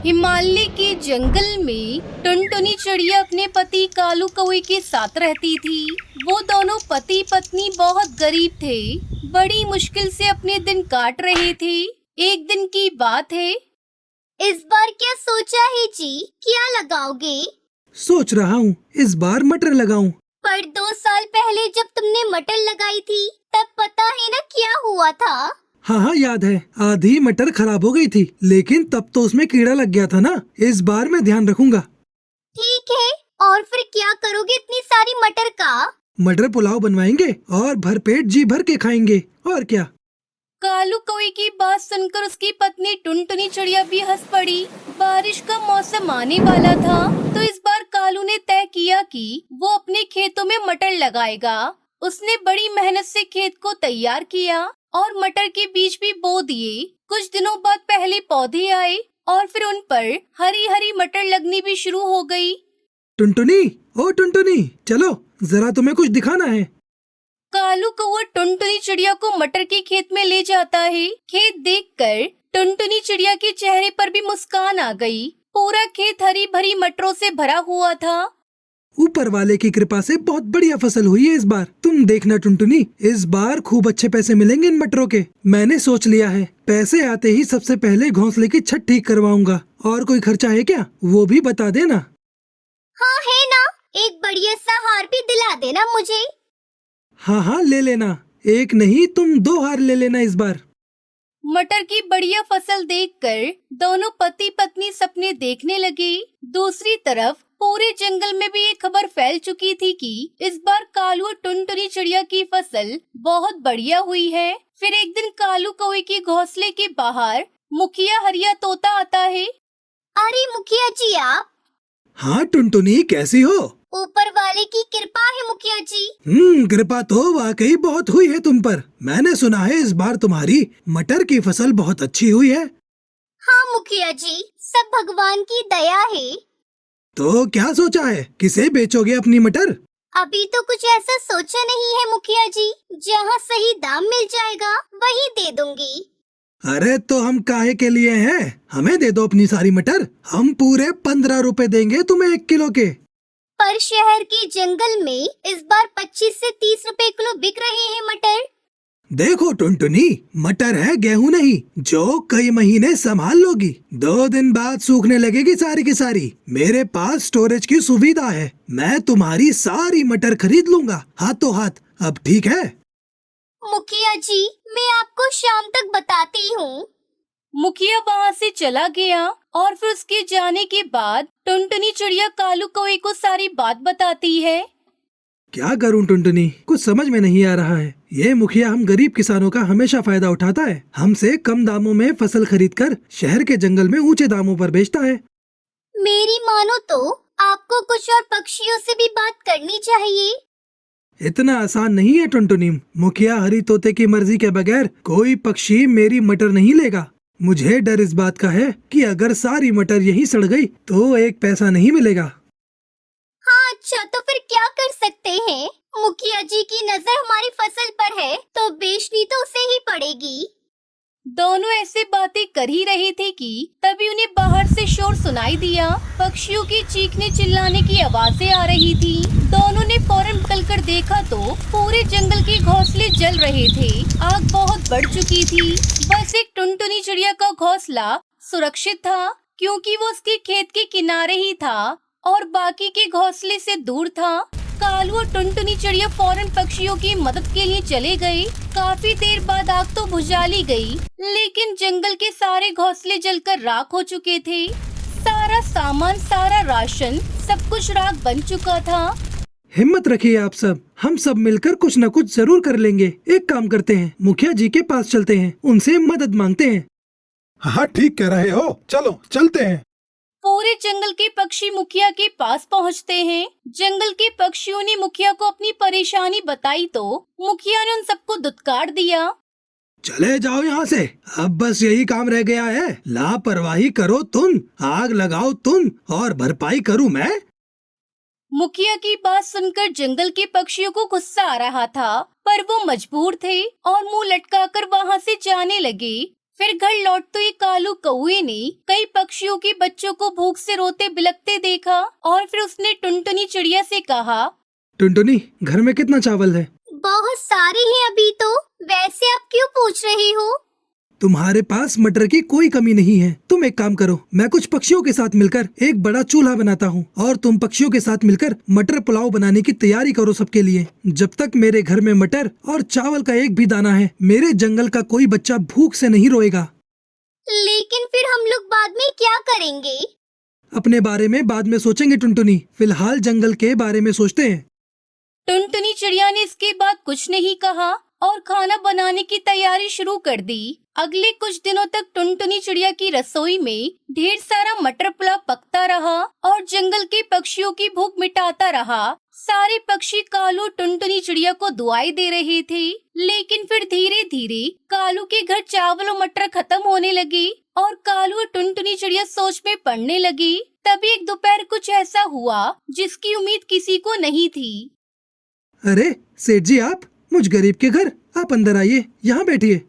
हिमालय के जंगल में टुनटुनी चिड़िया अपने पति कालू कौवे के साथ रहती थी। वो दोनों पति पत्नी बहुत गरीब थे, बड़ी मुश्किल से अपने दिन काट रहे थे। एक दिन की बात है। इस बार क्या सोचा है जी? क्या लगाओगे? सोच रहा हूँ इस बार मटर लगाऊं। पर 2 साल पहले जब तुमने मटर लगाई थी तब पता है ना क्या हुआ था? हाँ याद है, आधी मटर खराब हो गई थी, लेकिन तब तो उसमें कीड़ा लग गया था ना। इस बार मैं ध्यान रखूंगा। ठीक है, और फिर क्या करोगे इतनी सारी मटर का? मटर पुलाव बनवाएंगे और भरपेट जी भर के खाएंगे, और क्या। कालू कौवे की बात सुनकर उसकी पत्नी टुनटुनी चिड़िया भी हंस पड़ी। बारिश का मौसम आने वाला था, तो इस बार कालू ने तय किया कि वो अपने खेतों में मटर लगाएगा। उसने बड़ी मेहनत से खेत को तैयार किया और मटर के बीज भी बो दिए। कुछ दिनों बाद पहले पौधे आए और फिर उन पर हरी हरी मटर लगनी भी शुरू हो गई। टुनटुनी, ओ टुनटुनी, चलो जरा तुम्हें कुछ दिखाना है। कालू कौवा टुनटुनी चिड़िया को मटर के खेत में ले जाता है। खेत देखकर टुनटुनी चिड़िया के चेहरे पर भी मुस्कान आ गई। पूरा खेत हरी भरी मटरों से भरा हुआ था। ऊपर वाले की कृपा से बहुत बढ़िया फसल हुई है इस बार। तुम देखना टुनटुनी, इस बार खूब अच्छे पैसे मिलेंगे इन मटरों के। मैंने सोच लिया है, पैसे आते ही सबसे पहले घोंसले की छत ठीक करवाऊंगा। और कोई खर्चा है क्या, वो भी बता देना। हाँ है ना, एक बढ़िया सा हार भी दिला देना मुझे। हाँ ले लेना, एक नहीं तुम 2 हार ले लेना इस बार। मटर की बढ़िया फसल देखकर दोनों पति पत्नी सपने देखने लगे। दूसरी तरफ पूरे जंगल में भी ये खबर फैल चुकी थी कि इस बार कालू और टुनटुनी चिड़िया की फसल बहुत बढ़िया हुई है। फिर एक दिन कालू कौवे के घोंसले के बाहर मुखिया हरिया तोता आता है। अरे मुखिया जी आप? हाँ टुनटुनी, कैसी हो? ऊपर वाले की कृपा है मुखिया जी। कृपा तो वाकई बहुत हुई है तुम पर। मैंने सुना है इस बार तुम्हारी मटर की फसल बहुत अच्छी हुई है। हाँ मुखिया जी, सब भगवान की दया है। तो क्या सोचा है, किसे बेचोगे अपनी मटर? अभी तो कुछ ऐसा सोचा नहीं है मुखिया जी, जहाँ सही दाम मिल जाएगा वही दे दूंगी। अरे तो हम काहे के लिए हैं? हमें दे दो अपनी सारी मटर, हम पूरे 15 रुपए देंगे तुम्हें 1 किलो के। पर शहर के जंगल में इस बार 25 से 30 रुपए किलो बिक रहे हैं मटर। देखो टुनटुनी, मटर है गेहूं नहीं, जो कई महीने संभाल लोगी। 2 दिन बाद सूखने लगेगी सारी की सारी। मेरे पास स्टोरेज की सुविधा है, मैं तुम्हारी सारी मटर खरीद लूंगा हाथों हाथ। अब ठीक है? मुखिया जी, मैं आपको शाम तक बताती हूँ। मुखिया वहाँ से चला गया और फिर उसके जाने के बाद टुनटुनी चिड़िया कालू कौवे को सारी बात बताती है। क्या करूं टुनटुनी, कुछ समझ में नहीं आ रहा है। ये मुखिया हम गरीब किसानों का हमेशा फायदा उठाता है। हमसे कम दामों में फसल खरीदकर शहर के जंगल में ऊंचे दामों पर बेचता है। मेरी मानो तो आपको कुछ और पक्षियों से भी बात करनी चाहिए। इतना आसान नहीं है टुनटुनी। मुखिया हरी तोते की मर्जी के बगैर कोई पक्षी मेरी मटर नहीं लेगा। मुझे डर इस बात का है कि अगर सारी मटर यहीं सड़ गई तो 1 पैसा नहीं मिलेगा। हाँ अच्छा, तो फिर क्या कर सकते हैं? मुखिया जी की नजर हमारी फसल पर है तो बेचनी तो उसे ही पड़ेगी। दोनों ऐसे बातें कर ही रहे थे कि तभी उन्हें बाहर से शोर सुनाई दिया। पक्षियों की चीखने चिल्लाने की आवाजें आ रही थी। दोनों ने फौरन निकलकर देखा तो पूरे जंगल के घोंसले जल रहे थे। आग बहुत बढ़ चुकी थी। बस एक टुनटुनी चिड़िया का घोंसला सुरक्षित था, क्योंकि वो उसके खेत के किनारे ही था और बाकी के घोंसले से दूर था। कालू और टुनटुनी चिड़िया फौरन पक्षियों की मदद के लिए चले गए। काफी देर बाद आग तो बुझा ली गई, लेकिन जंगल के सारे घोंसले जलकर राख हो चुके थे। सारा सामान, सारा राशन, सब कुछ राख बन चुका था। हिम्मत रखिए आप सब, हम सब मिलकर कुछ न कुछ जरूर कर लेंगे। एक काम करते हैं, मुखिया जी के पास चलते हैं, उनसे मदद मांगते हैं। हाँ ठीक कह रहे हो, चलो चलते हैं। पूरे जंगल के पक्षी मुखिया के पास पहुंचते हैं। जंगल के पक्षियों ने मुखिया को अपनी परेशानी बताई तो मुखिया ने उन सबको दुत्कार दिया। चले जाओ यहाँ से, अब बस यही काम रह गया है। लापरवाही करो तुम, आग लगाओ तुम, और भरपाई करूँ मैं। मुखिया की बात सुनकर जंगल के पक्षियों को गुस्सा आ रहा था, पर वो मजबूर थे और मुंह लटकाकर वहाँ से जाने लगे। फिर घर लौटते हुए कालू कौए ने कई पक्षियों के बच्चों को भूख से रोते बिलखते देखा और फिर उसने टुनटुनी चिड़िया से कहा, टुनटुनी, घर में कितना चावल है? बहुत सारे हैं अभी तो। वैसे आप क्यों पूछ रहे हो? तुम्हारे पास मटर की कोई कमी नहीं है। तुम एक काम करो, मैं कुछ पक्षियों के साथ मिलकर एक बड़ा चूल्हा बनाता हूँ और तुम पक्षियों के साथ मिलकर मटर पुलाव बनाने की तैयारी करो सबके लिए। जब तक मेरे घर में मटर और चावल का एक भी दाना है, मेरे जंगल का कोई बच्चा भूख से नहीं रोएगा। लेकिन फिर हम लोग बाद में क्या करेंगे? अपने बारे में बाद में सोचेंगे टुनटुनी, फिलहाल जंगल के बारे में सोचते हैं। टुनटुनी चिड़िया ने इसके बाद कुछ नहीं कहा और खाना बनाने की तैयारी शुरू कर दी। अगले कुछ दिनों तक टुनटुनी चिड़िया की रसोई में ढेर सारा मटर पुलाव पकता रहा और जंगल के पक्षियों की भूख मिटाता रहा। सारे पक्षी कालू टुनटुनी चिड़िया को दुआई दे रहे थे, लेकिन फिर धीरे धीरे कालू के घर चावल और मटर खत्म होने लगे और कालू और टुनटुनी चिड़िया सोच में पड़ने लगी। तभी एक दोपहर कुछ ऐसा हुआ जिसकी उम्मीद किसी को नहीं थी। अरे सेठ जी, आप मुझ गरीब के घर, आप अंदर आइए, यहाँ बैठिए।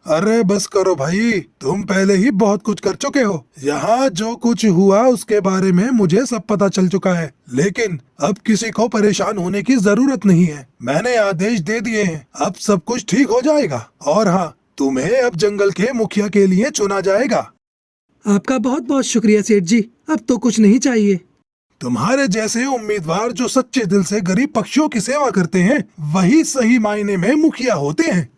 अरे बस करो भाई, तुम पहले ही बहुत कुछ कर चुके हो। यहाँ जो कुछ हुआ उसके बारे में मुझे सब पता चल चुका है, लेकिन अब किसी को परेशान होने की जरूरत नहीं है। मैंने आदेश दे दिए हैं, अब सब कुछ ठीक हो जाएगा। और हाँ, तुम्हें अब जंगल के मुखिया के लिए चुना जाएगा। आपका बहुत बहुत शुक्रिया सेठ जी, अब तो कुछ नहीं चाहिए। तुम्हारे जैसे उम्मीदवार जो सच्चे दिल से गरीब पक्षियों की सेवा करते हैं, वही सही मायने में मुखिया होते हैं।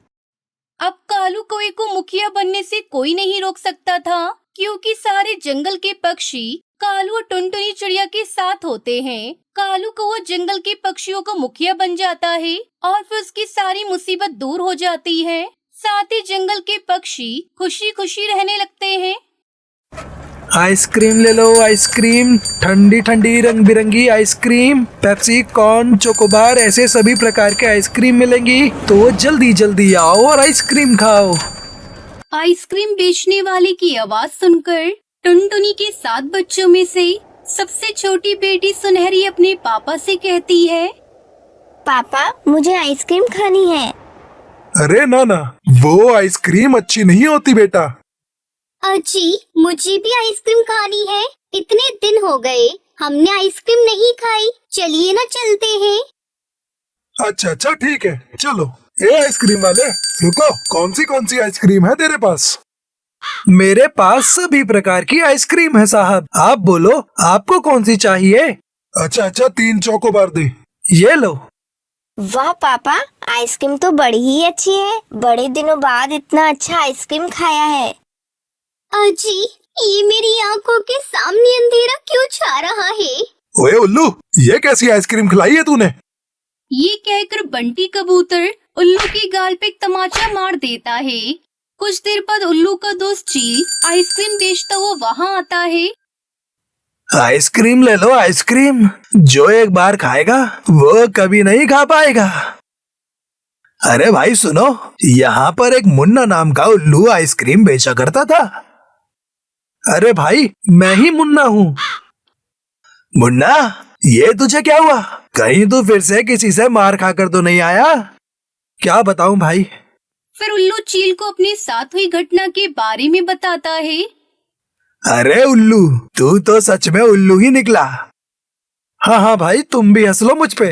अब कालू कौवे को मुखिया बनने से कोई नहीं रोक सकता था, क्योंकि सारे जंगल के पक्षी कालू और टुनटुनी चिड़िया के साथ होते हैं। कालू कौवा जंगल के पक्षियों का मुखिया बन जाता है और फिर उसकी सारी मुसीबत दूर हो जाती है। साथ ही जंगल के पक्षी खुशी खुशी रहने लगते हैं। आइसक्रीम ले लो, आइसक्रीम, ठंडी ठंडी रंग बिरंगी आइसक्रीम, पेप्सी, कॉर्न, चोकोबार, ऐसे सभी प्रकार के आइसक्रीम मिलेंगी। तो जल्दी जल्दी आओ और आइसक्रीम खाओ। आइसक्रीम बेचने वाले की आवाज सुनकर टुनटुनी के 7 बच्चों में से सबसे छोटी बेटी सुनहरी अपने पापा से कहती है, पापा, मुझे आइसक्रीम खानी है। अरे ना, वो आइसक्रीम अच्छी नहीं होती बेटा। अजी, मुझे भी आइसक्रीम खानी है। इतने दिन हो गए हमने आइसक्रीम नहीं खाई। चलिए ना, चलते हैं। अच्छा ठीक है, चलो। ए आइसक्रीम वाले, रुको, कौन सी आइसक्रीम है तेरे पास? मेरे पास सभी प्रकार की आइसक्रीम है साहब, आप बोलो आपको कौन सी चाहिए? अच्छा 3 चोकोबार दे। ये लो। वाह पापा, आइसक्रीम तो बड़ी ही अच्छी है। बड़े दिनों बाद इतना अच्छा आइसक्रीम खाया है। अजी, ये मेरी आंखों के सामने अंधेरा क्यों छा रहा है? ओए उल्लू, ये कैसी आइसक्रीम खिलाई है तूने? ये कहकर बंटी कबूतर उल्लू की गाल पे एक तमाचा मार देता है। कुछ देर बाद उल्लू का दोस्त चील आइसक्रीम बेचता हुआ वहाँ आता है। आइसक्रीम ले लो, आइसक्रीम, जो एक बार खाएगा वो कभी नहीं खा पाएगा। अरे भाई सुनो, यहाँ पर एक मुन्ना नाम का उल्लू आइसक्रीम बेचा करता था। अरे भाई, मैं ही मुन्ना हूँ। मुन्ना, ये तुझे क्या हुआ? कहीं तू फिर से किसी से मार खाकर तो नहीं आया? क्या बताऊं भाई। फिर उल्लू चील को अपने साथ हुई घटना के बारे में बताता है। अरे उल्लू, तू तो सच में उल्लू ही निकला। हाँ भाई, तुम भी हंस लो मुझ पे।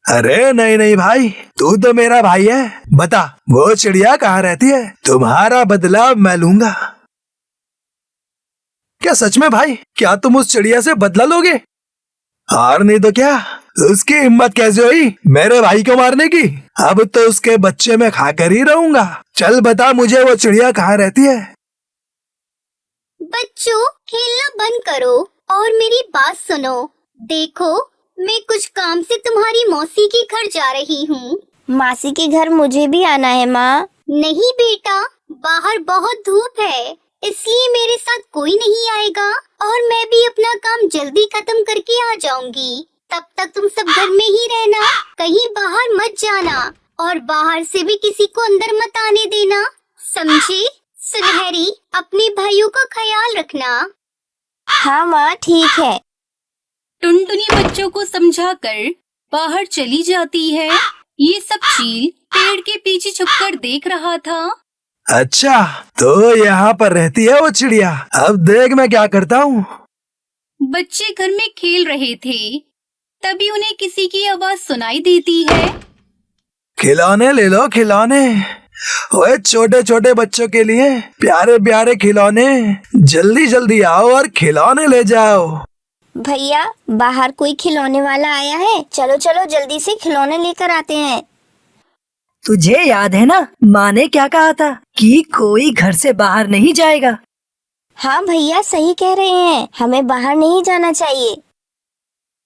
अरे नहीं भाई, तू तो मेरा भाई है। बता, वो चिड़िया कहाँ रहती है? तुम्हारा बदला मैं लूंगा। क्या सच में भाई? क्या तुम उस चिड़िया से बदला लोगे? और नहीं तो क्या, उसकी हिम्मत कैसे हुई मेरे भाई को मारने की? अब तो उसके बच्चे में खाकर ही रहूंगा। चल बता मुझे, वो चिड़िया कहाँ रहती है? बच्चों, खेलना बंद करो और मेरी बात सुनो। देखो, मैं कुछ काम से तुम्हारी मौसी के घर जा रही हूँ। मासी के घर मुझे भी आना है माँ। नहीं बेटा, बाहर बहुत धूप है, इसलिए मेरे साथ कोई नहीं आएगा और मैं भी अपना काम जल्दी खत्म करके आ जाऊंगी। तब तक तुम सब घर में ही रहना, कहीं बाहर मत जाना और बाहर से भी किसी को अंदर मत आने देना, समझे? सुनहरी, अपने भाइयों का ख्याल रखना। हाँ माँ, ठीक है। टुनटुनी बच्चों को समझाकर बाहर चली जाती है। ये सब चील पेड़ के पीछे छुपकर देख रहा था। अच्छा, तो यहाँ पर रहती है वो चिड़िया। अब देख मैं क्या करता हूँ। बच्चे घर में खेल रहे थे, तभी उन्हें किसी की आवाज सुनाई देती है। खिलौने ले लो, खिलौने। ओए छोटे छोटे बच्चों के लिए प्यारे प्यारे खिलौने, जल्दी जल्दी आओ और खिलौने ले जाओ। भैया, बाहर कोई खिलौने वाला आया है, चलो चलो जल्दी से खिलौने लेकर आते हैं। तुझे याद है ना, माँ ने क्या कहा था कि कोई घर से बाहर नहीं जाएगा। हाँ भैया, सही कह रहे हैं, हमें बाहर नहीं जाना चाहिए।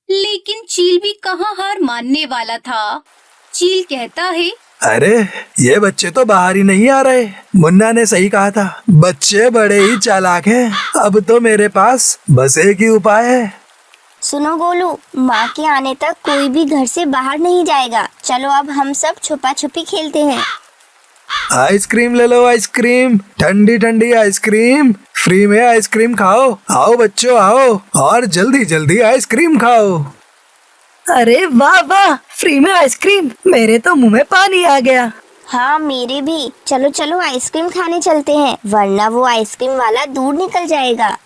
लेकिन चील भी कहाँ हार मानने वाला था। चील कहता है, अरे ये बच्चे तो बाहर ही नहीं आ रहे। मुन्ना ने सही कहा था, बच्चे बड़े ही चालाक हैं। अब तो मेरे पास बस एक ही उपाय है। सुनो गोलू, माँ के आने तक कोई भी घर से बाहर नहीं जाएगा। चलो अब हम सब छुपा छुपी खेलते हैं। आइसक्रीम ले लो, आइसक्रीम, ठंडी ठंडी आइसक्रीम। फ्री में आइसक्रीम खाओ। आओ बच्चों आओ, और जल्दी जल्दी आइसक्रीम खाओ। अरे वाह वाह, फ्री में आइसक्रीम, मेरे तो मुंह में पानी आ गया। हाँ मेरे भी। चलो चलो आइसक्रीम खाने चलते हैं, वरना वो आइसक्रीम वाला दूर निकल जाएगा।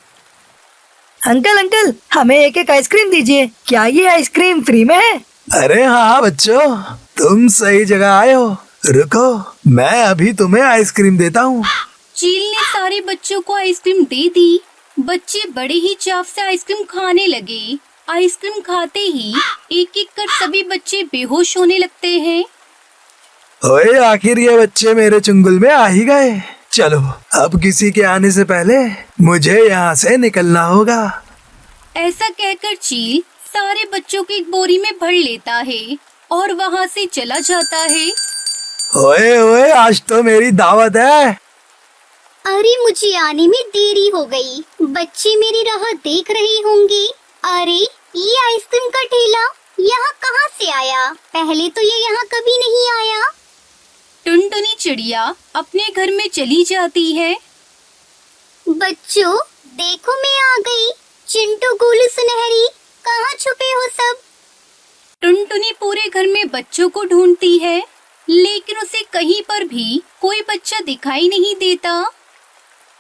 अंकल अंकल, हमें एक एक आइसक्रीम दीजिए। क्या ये आइसक्रीम फ्री में है? अरे हाँ बच्चों, तुम सही जगह आए हो। रुको, मैं अभी तुम्हें आइसक्रीम देता हूँ। चील ने सारे बच्चों को आइसक्रीम दे दी। बच्चे बड़े ही चाव से आइसक्रीम खाने लगे। आइसक्रीम खाते ही एक एक कर सभी बच्चे बेहोश होने लगते हैं। ओए, आखिर ये बच्चे मेरे चुंगल में आ ही गए। चलो, अब किसी के आने से पहले मुझे यहाँ से निकलना होगा। ऐसा कहकर चील सारे बच्चों को एक बोरी में भर लेता है और वहाँ से चला जाता है। ओए ओए, आज तो मेरी दावत है। अरे मुझे आने में देरी हो गई, बच्चे मेरी राह देख रहे होंगे। अरे ये आइसक्रीम का ठेला यहाँ कहाँ से आया? पहले तो ये यहाँ कभी नहीं आया। टुनटुनी चिड़िया अपने घर में चली जाती है। बच्चों देखो, मैं आ गई। चिंटू, गोलू, सुनहरी, कहाँ छुपे हो सब? टुनटुनी पूरे घर में बच्चों को ढूंढती है, लेकिन उसे कहीं पर भी कोई बच्चा दिखाई नहीं देता।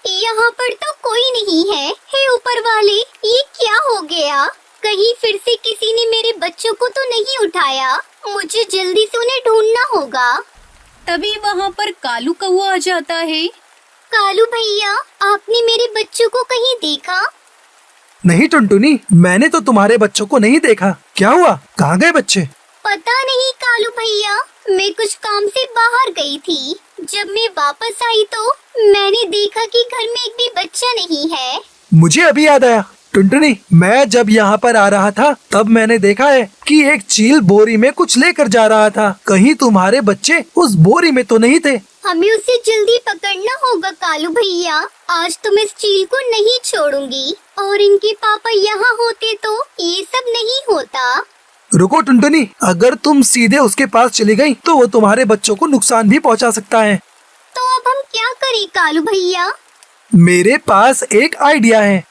यहाँ पर तो कोई नहीं है। हे ऊपर वाले, ये क्या हो गया? कहीं फिर से किसी ने मेरे बच्चों को तो नहीं उठाया। मुझे जल्दी से उन्हें ढूंढना होगा। तभी वहाँ पर कालू कौआ आ जाता है। कालू भैया, आपने मेरे बच्चों को कहीं देखा? नहीं टुनटुनी, मैंने तो तुम्हारे बच्चों को नहीं देखा। क्या हुआ, कहाँ गए बच्चे? पता नहीं कालू भैया, मैं कुछ काम से बाहर गई थी। जब मैं वापस आई तो मैंने देखा कि घर में एक भी बच्चा नहीं है। मुझे अभी याद आया टुनटुनी, मैं जब यहाँ पर आ रहा था तब मैंने देखा है कि एक चील बोरी में कुछ लेकर जा रहा था। कहीं तुम्हारे बच्चे उस बोरी में तो नहीं थे? हमें उसे जल्दी पकड़ना होगा कालू भैया। आज तो मैं इस चील को नहीं छोड़ूंगी, और इनके पापा यहाँ होते तो ये सब नहीं होता। रुको टुनटुनी, अगर तुम सीधे उसके पास चली गई तो वो तुम्हारे बच्चों को नुकसान भी पहुंचा सकता है। तो अब हम क्या करें कालू भैया? मेरे पास एक आइडिया है।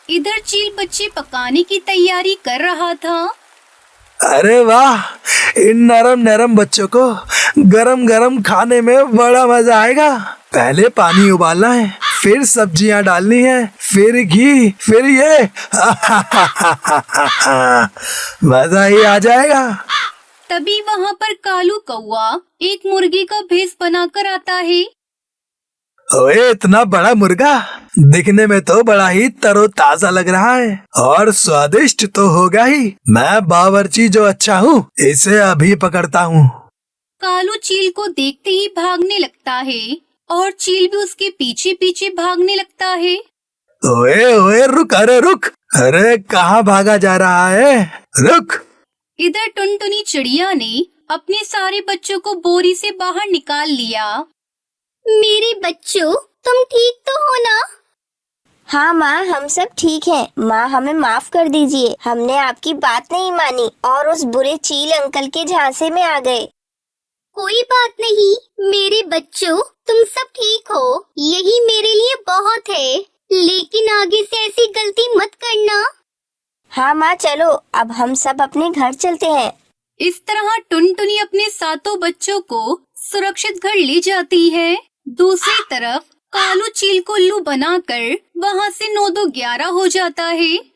इधर चील बच्चे पकाने की तैयारी कर रहा था। अरे वाह, इन नरम नरम बच्चों को गरम गरम खाने में बड़ा मजा आएगा। पहले पानी उबालना है, फिर सब्जियां डालनी है, फिर घी, फिर ये मजा ही आ जाएगा। तभी वहाँ पर कालू कौआ एक मुर्गी का भेष बनाकर आता है। ओए, इतना बड़ा मुर्गा दिखने में तो बड़ा ही तरोताजा लग रहा है, और स्वादिष्ट तो होगा ही। मैं बावर्ची जो अच्छा हूँ, इसे अभी पकड़ता हूँ। कालू चील को देखते ही भागने लगता है और चील भी उसके पीछे पीछे भागने लगता है। ओए ओए, रुक, अरे रुक, अरे कहाँ भागा जा रहा है, रुक। इधर टुनटुनी चिड़िया ने अपने सारे बच्चों को बोरी से बाहर निकाल लिया। मेरे बच्चों, तुम ठीक तो हो ना? हाँ माँ, हम सब ठीक हैं। माँ, हमें माफ कर दीजिए, हमने आपकी बात नहीं मानी और उस बुरे चील अंकल के झांसे में आ गए। कोई बात नहीं मेरे बच्चों, तुम सब ठीक हो, यही मेरे लिए बहुत है। लेकिन आगे से ऐसी गलती मत करना। हाँ माँ, चलो अब हम सब अपने घर चलते हैं। इस तरह टुनटुनी अपने सातों बच्चों को सुरक्षित घर ले जाती है। दूसरी तरफ कालू चील को उल्लू बनाकर वहाँ से 9 2 11 हो जाता है।